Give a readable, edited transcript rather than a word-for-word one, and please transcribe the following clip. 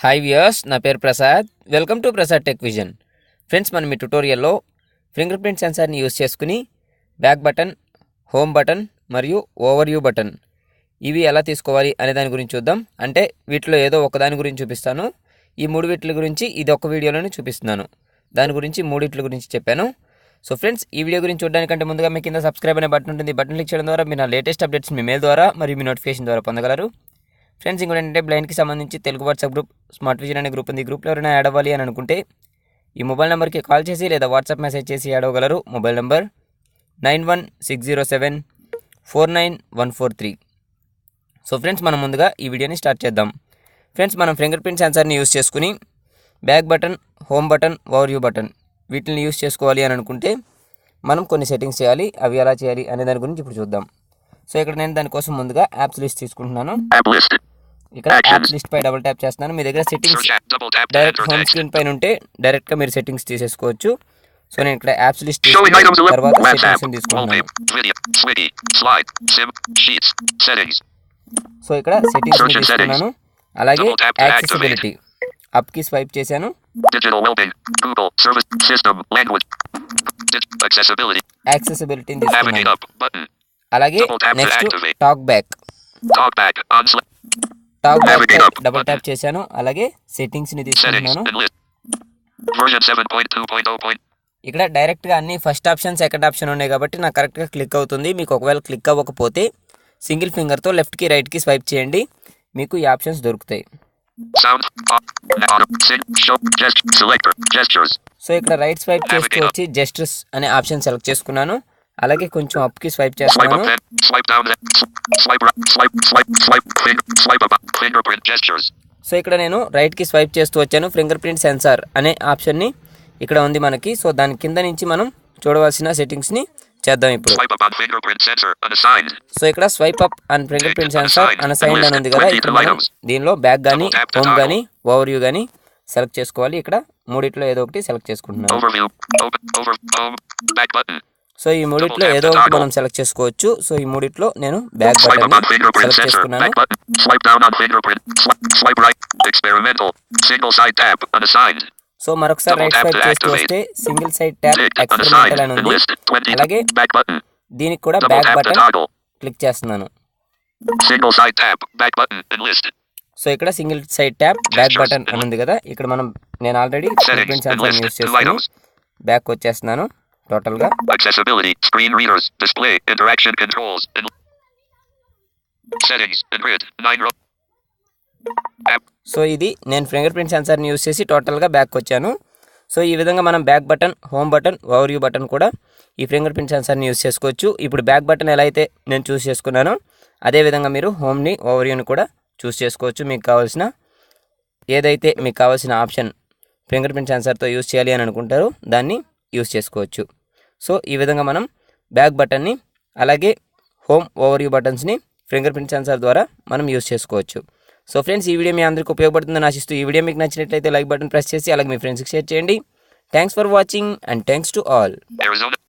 Hi viewers, నా పేరు Prasad. Welcome to Prasad tech vision. Friends, మనం ఈ ట్యుటోరియల్లో ఫింగర్ ప్రింట్ సెన్సార్ని యూజ్ చేసుకుని బ్యాక్ బటన్, హోమ్ బటన్ మరియు ఓవర్ వ్యూ బటన్ ఇవి ఎలా తీసుకోవాలి అనే దాని గురించి చూద్దాం. అంటే వీటిలో ఏదో ఒకదాని గురించి చూపిస్తాను. ఈ మూడు వీటి గురించి ఇది ఒక వీడియోలోనే చూపిస్తున్నాను. దాని గురించి మూడిట్ల గురించి చెప్పాను. సో ఫ్రెండ్స్, ఈ వీడియో గురించి చూడడానికంటే ముందుగా మీ కింద సబ్స్క్రైబ్ అనే బటన్ ఉంటుంది. బటన్ క్లిక్ చేయడం ద్వారా మీరు నా లేటెస్ట్ అప్డేట్స్ మీ మెయిల్ ద్వారా మరియు మీ నోటిఫికేషన్ ద్వారా పొందగలరు. ఫ్రెండ్స్, ఇంకోటి ఏంటంటే బ్లైండ్కి సంబంధించి Telugu WhatsApp group, smart vision అనే గ్రూప్ ఉంది. ఈ గ్రూప్లో ఎవరైనా యాడ్ అవ్వాలి అని అనుకుంటే ఈ మొబైల్ నెంబర్కి కాల్ చేసి లేదా వాట్సాప్ మెసేజ్ చేసి యాడ్ అవ్వగలరు. Mobile number 9160749143. సో ఫ్రెండ్స్, మనం ముందుగా ఈ వీడియోని స్టార్ట్ చేద్దాం. ఫ్రెండ్స్, మనం ఫింగర్ ప్రింట్ సెన్సార్ని యూజ్ చేసుకుని back button, home button, overview button వీటిని యూజ్ చేసుకోవాలి అని అనుకుంటే మనం కొన్ని సెట్టింగ్స్ చేయాలి. అవి ఎలా చేయాలి అనే దాని గురించి ఇప్పుడు చూద్దాం. సో ఇక్కడ నేను దానికోసం ముందుగా యాప్స్ లిస్ట్ తీసుకుంటున్నాను. ఇక్కడ యాప్స్ లిస్ట్ పై డబుల్ ట్యాప్ చేస్తున్నాను. మీ దగ్గర సెట్టింగ్స్ డైరెక్ట్ హోమ్ స్క్రీన్ పైన ఉంటే డైరెక్ట్గా మీరు సెట్టింగ్స్ తీసేసుకోవచ్చు. సో నేను ఇక్కడ యాప్స్ లిస్ట్ తర్వాత సెట్టింగ్స్ తీసుకుంటున్నాను. సో ఇక్కడ సెట్టింగ్స్ తీసుకున్నాను. అలాగే యాక్సెసిబిలిటీ అప్కి స్వైప్ చేశాను. యాక్సెసిబిలిటీని తీసుకున్నాను. అలాగే next talk back double tap చేశాను. అలాగే సెట్టింగ్స్ ని తీసుకుంటున్నాను. ఇక్కడ డైరెక్ట్ గా అన్ని ఫస్ట్ ఆప్షన్, సెకండ్ ఆప్షన్ ఉన్నాయి కాబట్టి నాకు కరెక్ట్ గా క్లిక్ అవుతుంది. మీకు ఒకవేళ క్లిక్ అవ్వకపోతే సింగిల్ ఫింగర్ తో లెఫ్ట్ కి రైట్ కి స్వైప్ చేయండి, మీకు ఈ ఆప్షన్స్ దొరుకుతాయి. సో ఇక్కడ రైట్ స్వైప్ చేస్తూ వచ్చి జెస్టర్స్ అనే ఆప్షన్ సెలెక్ట్ చేసుకున్నాను. అలాగే కొంచెం అప్కి స్వైప్ చేస్తున్నాను. సో ఇక్కడ నేను రైట్కి స్వైప్ చేస్తూ వచ్చాను. ఫింగర్ ప్రింట్ సెన్సార్ అనే ఆప్షన్ని ఇక్కడ ఉంది మనకి. సో దాని కింద నుంచి మనం చూడవలసిన సెట్టింగ్స్ని చేద్దాం ఇప్పుడు. సో ఇక్కడ swipe up and fingerprint sensor unassigned అని ఉంది కదా. ఇక్కడ మనం దీనిలో బ్యాక్ కానీ, హోమ్ కానీ, ఓవర్ వ్యూ కానీ సెలెక్ట్ చేసుకోవాలి. ఇక్కడ మూడిట్లో ఏదో ఒకటి సెలెక్ట్ చేసుకుంటున్నాను. సో ఈ మూడిట్లో ఏదో ఒకటి మనం సెలెక్ట్ చేసుకోవచ్చు. సో ఈ మూడిట్లో నేను బ్యాక్ బటన్ సెలెక్ట్ చేసుకున్నాను. సో మరొకసారి రైట్ స్వైప్ చేస్తూ వస్తే సింగిల్ సైడ్ ట్యాప్ ఎక్స్పెరిమెంటల్ అని ఉంది. అలాగే దీనికి కూడా బ్యాక్ బటన్ క్లిక్ చేస్తున్నాను. సో ఇక్కడ single side tap back button అని ఉంది కదా. ఇక్కడ నేను ఆల్రెడీ ప్రింట్ సెన్సార్ యూజ్ చేస్తాను. బ్యాక్ వచ్చేస్తున్నాను. టోటల్ గా accessibility, screen readers, display, interaction controls, and settings and grid 9 row. So ఇది నేను ఫింగర్ ప్రింట్ సెన్సార్ ని యూజ్ చేసి టోటల్ గా బ్యాక్ వచ్చాను. సో ఈ విధంగా మనం back button, home button, overview button కూడా ఈ ఫింగర్ ప్రింట్ సెన్సార్ ని యూజ్ చేసుకోవచ్చు. ఇప్పుడు బ్యాక్ బటన్ ఎలా అయితే నేను చూస్ చేసుకున్నానో అదే విధంగా మీరు హోమ్ ని, ఓవర్ వ్యూని కూడా చూస్ చేసుకోవచ్చు. మీకు కావాల్సిన ఆప్షన్ ఫింగర్ ప్రింట్ సెన్సార్ తో యూజ్ చేయాలి అని అనుకుంటారు, దాన్ని యూజ్ చేసుకోవచ్చు. సో ఈ విధంగా మనం బ్యాక్ బటన్ని, అలాగే హోమ్, ఓవర్ వ్యూ బటన్స్ని ఫింగర్ ప్రింట్ సెన్సార్ ద్వారా మనం యూజ్ చేసుకోవచ్చు. సో ఫ్రెండ్స్, ఈ వీడియో మీ అందరికీ ఉపయోగపడుతుందని ఆశిస్తూ ఈ వీడియో మీకు నచ్చినట్లయితే లైక్ బటన్ ప్రెస్ చేసి అలాగే మీ ఫ్రెండ్స్కి షేర్ చేయండి. Thanks for watching and thanks to all.